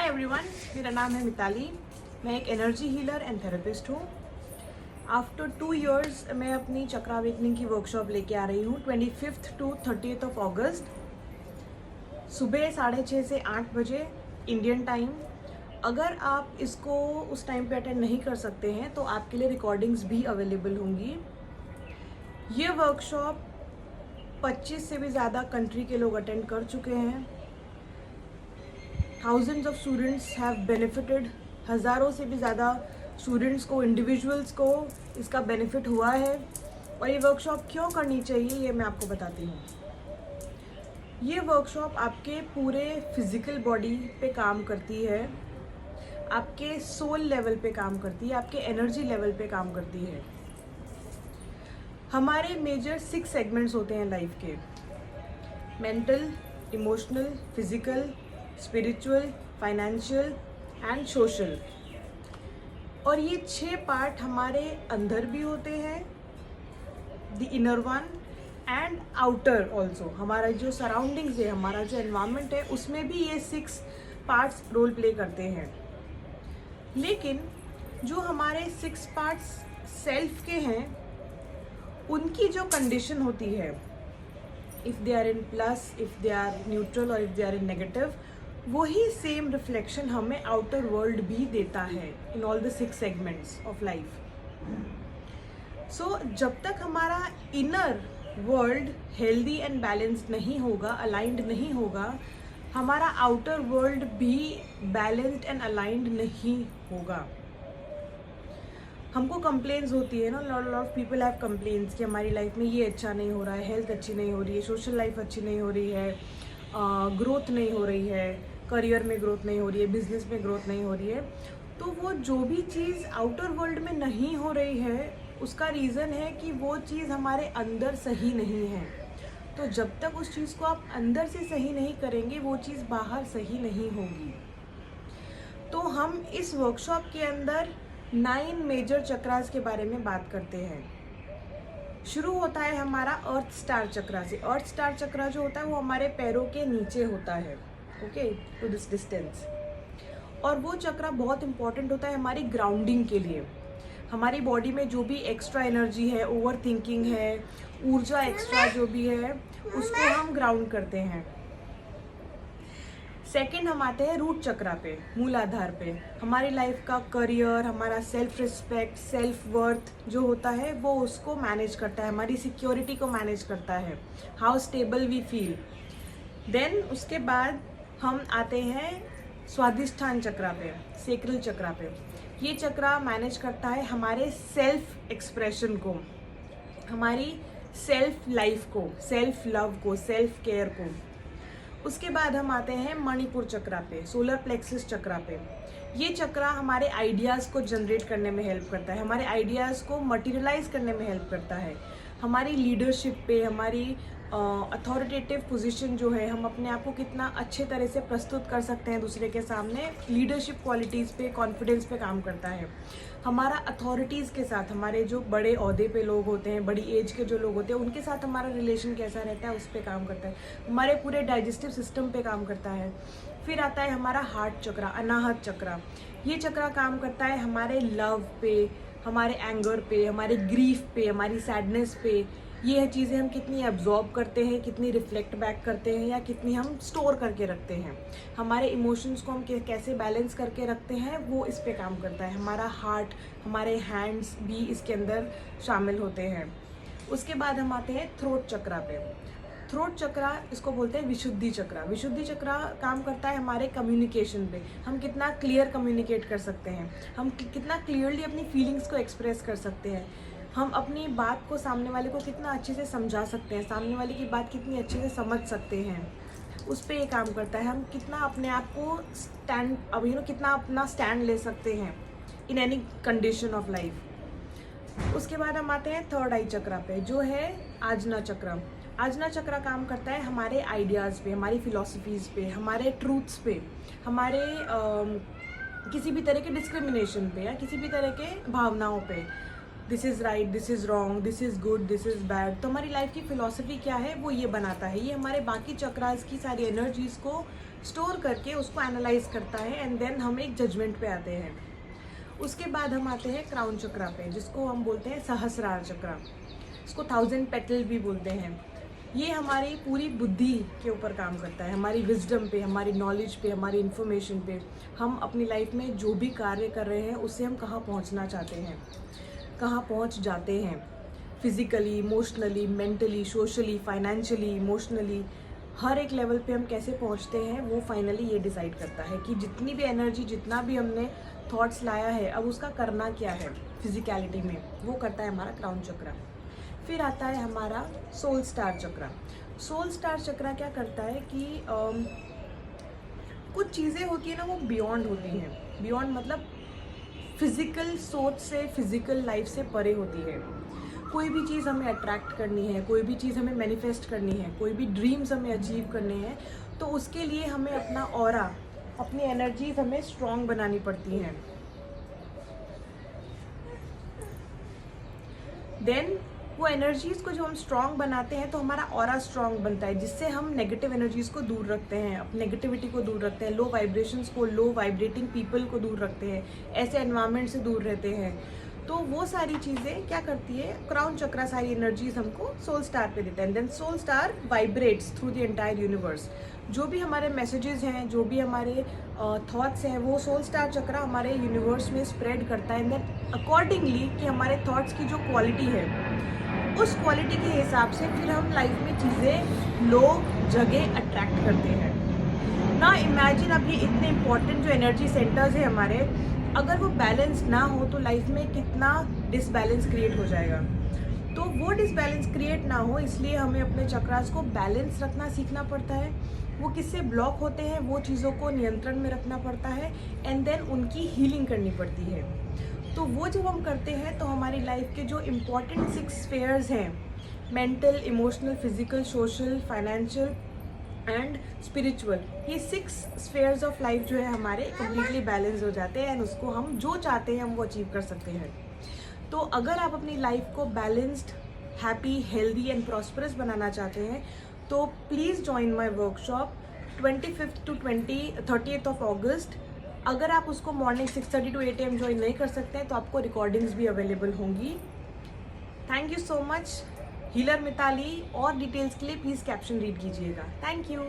Everyone, मेरा नाम है मिताली। मैं एक एनर्जी हीलर एंड थेरेपिस्ट हूँ। आफ्टर 2 years मैं अपनी चक्र अवेकनिंग की वर्कशॉप लेके आ रही हूँ 25th to 30th of August, सुबह 6:30 से 8 बजे इंडियन टाइम। अगर आप इसको उस टाइम पे अटेंड नहीं कर सकते हैं तो आपके लिए रिकॉर्डिंग्स भी अवेलेबल होंगी। ये वर्कशॉप 25 से भी ज़्यादा कंट्री के लोग अटेंड कर चुके हैं। Thousands of students have benefited. हज़ारों से भी ज़्यादा स्टूडेंट्स को, इंडिविजुअल्स को इसका बेनिफिट हुआ है। और ये वर्कशॉप क्यों करनी चाहिए ये मैं आपको बताती हूँ। ये वर्कशॉप आपके पूरे फिजिकल बॉडी पे काम करती है, आपके सोल लेवल पे काम करती है, आपके एनर्जी लेवल पे काम करती है। हमारे मेजर 6 सेगमेंट्स होते हैं लाइफ के: mental, emotional, physical, spiritual, financial and social. और ये 6 पार्ट हमारे अंदर भी होते हैं, the inner one and outer also. हमारा जो सराउंडिंग्स है, हमारा जो एनवायरनमेंट है, उसमें भी ये 6 पार्ट्स रोल प्ले करते हैं। लेकिन जो हमारे 6 पार्ट्स सेल्फ के हैं, उनकी जो कंडीशन होती है, if they are in plus, if they are neutral और if they are in negative, वही सेम रिफ्लेक्शन हमें आउटर वर्ल्ड भी देता है in all the 6 segments of life. So जब तक हमारा inner world healthy and balanced नहीं होगा, अलाइंड नहीं होगा, हमारा आउटर वर्ल्ड भी बैलेंस्ड एंड अलाइंड नहीं होगा। हमको कंप्लेंट्स होती है ना, lot of people have complaints कि हमारी लाइफ में ये अच्छा नहीं हो रहा है, हेल्थ अच्छी नहीं हो रही है, सोशल लाइफ अच्छी नहीं हो रही है, ग्रोथ नहीं हो रही है, करियर में ग्रोथ नहीं हो रही है, बिजनेस में ग्रोथ नहीं हो रही है। तो वो जो भी चीज़ आउटर वर्ल्ड में नहीं हो रही है, उसका रीज़न है कि वो चीज़ हमारे अंदर सही नहीं है। तो जब तक उस चीज़ को आप अंदर से सही नहीं करेंगे, वो चीज़ बाहर सही नहीं होगी। तो हम इस वर्कशॉप के अंदर 9 मेजर चक्रास के बारे में बात करते हैं। शुरू होता है हमारा अर्थ स्टार चक्रा से। अर्थ स्टार चक्रा जो होता है वो हमारे पैरों के नीचे होता है, ओके, टू दिस डिस्टेंस। और वो चक्रा बहुत इंपॉर्टेंट होता है हमारी ग्राउंडिंग के लिए। हमारी बॉडी में जो भी एक्स्ट्रा एनर्जी है, ओवर थिंकिंग है, ऊर्जा एक्स्ट्रा जो भी है, उसको हम ग्राउंड करते हैं। सेकंड हम आते हैं रूट चक्रा पे, मूलाधार पे। हमारी लाइफ का करियर, हमारा सेल्फ रिस्पेक्ट, सेल्फ वर्थ जो होता है, वो उसको मैनेज करता है, हमारी सिक्योरिटी को मैनेज करता है, how stable we feel. Then उसके बाद हम आते हैं स्वादिष्ठान चक्रा पे, सेक्रल चक्रा पे। ये चक्रा मैनेज करता है हमारे सेल्फ एक्सप्रेशन को, हमारी सेल्फ लाइफ को, सेल्फ लव को, सेल्फ केयर को। उसके बाद हम आते हैं मणिपुर चक्रा पे, सोलर प्लेक्सस चक्रा पे। ये चक्रा हमारे आइडियाज़ को जनरेट करने में हेल्प करता है, हमारे आइडियाज़ को मटेरियलाइज करने में हेल्प करता है, हमारी लीडरशिप पे, हमारी अथॉरिटेटिव पोजीशन जो है, हम अपने आप को कितना अच्छे तरह से प्रस्तुत कर सकते हैं दूसरे के सामने, लीडरशिप क्वालिटीज़ पे, कॉन्फिडेंस पे काम करता है। हमारा अथॉरिटीज़ के साथ, हमारे जो बड़े ओहदे पे लोग होते हैं, बड़ी एज के जो लोग होते हैं, उनके साथ हमारा रिलेशन कैसा रहता है, उस पर काम करता है। हमारे पूरे डाइजेस्टिव सिस्टम पे काम करता है। फिर आता है हमारा हार्ट चक्रा, अनाहत चक्रा। ये चक्रा काम करता है हमारे लव पे, हमारे एंगर पे, हमारे ग्रीफ पे, हमारी सैडनेस पे। ये चीज़ें हम कितनी एब्जॉर्ब करते हैं, कितनी रिफ्लेक्ट बैक करते हैं, या कितनी हम स्टोर करके रखते हैं, हमारे इमोशंस को हम कैसे बैलेंस करके रखते हैं, वो इस पे काम करता है। हमारा हार्ट, हमारे हैंड्स भी इसके अंदर शामिल होते हैं। उसके बाद हम आते हैं थ्रोट चक्रा पे। थ्रोट चक्रा, इसको बोलते हैं विशुद्धि चक्रा। विशुद्धि चक्रा काम करता है हमारे कम्युनिकेशन पे, हम कितना क्लियर कम्युनिकेट कर सकते हैं, हम कितना क्लियरली अपनी फीलिंग्स को एक्सप्रेस कर सकते हैं, हम अपनी बात को सामने वाले को कितना अच्छे से समझा सकते हैं, सामने वाले की बात कितनी अच्छे से समझ सकते हैं, उस पर ये काम करता है। हम कितना अपने आप को कितना अपना स्टैंड ले सकते हैं in any condition of life. उसके बाद हम आते हैं थर्ड आई चक्रा पे, जो है आजना चक्रा। आजना चक्रा काम करता है हमारे आइडियाज़ पे, हमारी फिलॉसफीज़ पे, हमारे ट्रूथ्स पे, हमारे किसी भी तरह के डिस्क्रिमिनेशन पे, या किसी भी तरह के भावनाओं पे। This is right, this is wrong, this is good, this is bad. तो हमारी लाइफ की फ़िलॉसफी क्या है, वो ये बनाता है। ये हमारे बाकी चक्रास की सारी एनर्जीज़ को स्टोर करके उसको एनालाइज करता है एंड देन हम एक जजमेंट पे आते हैं। उसके बाद हम आते हैं क्राउन चक्रा पे, जिसको हम बोलते हैं सहस्रार चक्रा, इसको 1000 पेटल भी बोलते हैं। ये हमारी पूरी बुद्धि के ऊपर काम करता है, हमारी विजडम पे, हमारी नॉलेज पे, हमारी इन्फॉर्मेशन पे, हम अपनी लाइफ में जो भी कार्य कर रहे हैं उससे हम कहाँ पहुँचना चाहते हैं, कहाँ पहुँच जाते हैं, physically, emotionally, mentally, socially, financially, emotionally, हर एक लेवल पे हम कैसे पहुँचते हैं वो फाइनली ये डिसाइड करता है कि जितनी भी एनर्जी, जितना भी हमने थॉट्स लाया है, अब उसका करना क्या है फिजिकलिटी में, वो करता है हमारा क्राउन चक्रा। फिर आता है हमारा सोल स्टार चक्रा। सोल स्टार चक्रा क्या करता है कि कुछ चीज़ें होती है ना, वो बियॉन्ड होती हैं। बियॉन्ड मतलब फिजिकल सोच से, फिजिकल लाइफ से परे होती है। कोई भी चीज़ हमें अट्रैक्ट करनी है, कोई भी चीज़ हमें मैनिफेस्ट करनी है, कोई भी ड्रीम्स हमें अचीव करने हैं, तो उसके लिए हमें अपना ऑरा, अपनी एनर्जीज हमें स्ट्रॉन्ग बनानी पड़ती हैं। देन वो एनर्जीज़ को जब हम स्ट्रॉन्ग बनाते हैं तो हमारा ऑरा स्ट्रॉन्ग बनता है, जिससे हम नेगेटिव एनर्जीज़ को दूर रखते हैं, अपनी नेगेटिविटी को दूर रखते हैं, लो वाइब्रेशंस को, लो वाइब्रेटिंग पीपल को दूर रखते हैं, ऐसे एनवायरनमेंट से दूर रहते हैं। तो वो सारी चीज़ें क्या करती है, क्राउन चक्रा सारी एनर्जीज हमको सोल स्टार पे देता है। And then soul star vibrates through the entire universe. जो भी हमारे मैसेजेस हैं, जो भी हमारे थॉट्स हैं, वो सोल स्टार चक्रा हमारे यूनिवर्स में स्प्रेड करता है। एंड देन अकॉर्डिंगली कि हमारे थॉट्स की जो क्वालिटी है, उस क्वालिटी के हिसाब से फिर हम लाइफ में चीज़ें, लोग, जगह अट्रैक्ट करते हैं ना। इमेजिन अब ये इतने इंपॉर्टेंट जो एनर्जी सेंटर्स है हमारे, अगर वो बैलेंस ना हो तो लाइफ में कितना डिसबैलेंस क्रिएट हो जाएगा। तो वो डिसबैलेंस क्रिएट ना हो, इसलिए हमें अपने चक्रास को बैलेंस रखना सीखना पड़ता है। वो किससे ब्लॉक होते हैं वो चीज़ों को नियंत्रण में रखना पड़ता है एंड देन उनकी हीलिंग करनी पड़ती है। तो वो जब हम करते हैं तो हमारी लाइफ के जो इम्पोर्टेंट 6 स्फेयर्स हैं, mental, emotional, physical, social, financial and spiritual, ये 6 स्फेयर्स ऑफ लाइफ जो है हमारे कम्प्लीटली बैलेंस हो जाते हैं एंड उसको हम जो चाहते हैं हम वो अचीव कर सकते हैं। तो अगर आप अपनी लाइफ को balanced, happy, healthy and prosperous बनाना चाहते हैं तो please join my workshop 25 to 30th of August. अगर आप उसको मॉर्निंग 6:30 to 8 AM ज्वाइन नहीं कर सकते हैं तो आपको रिकॉर्डिंग्स भी अवेलेबल होंगी। Thank you so much. Healer Mitali. और डिटेल्स के लिए प्लीज़ कैप्शन रीड कीजिएगा। थैंक यू।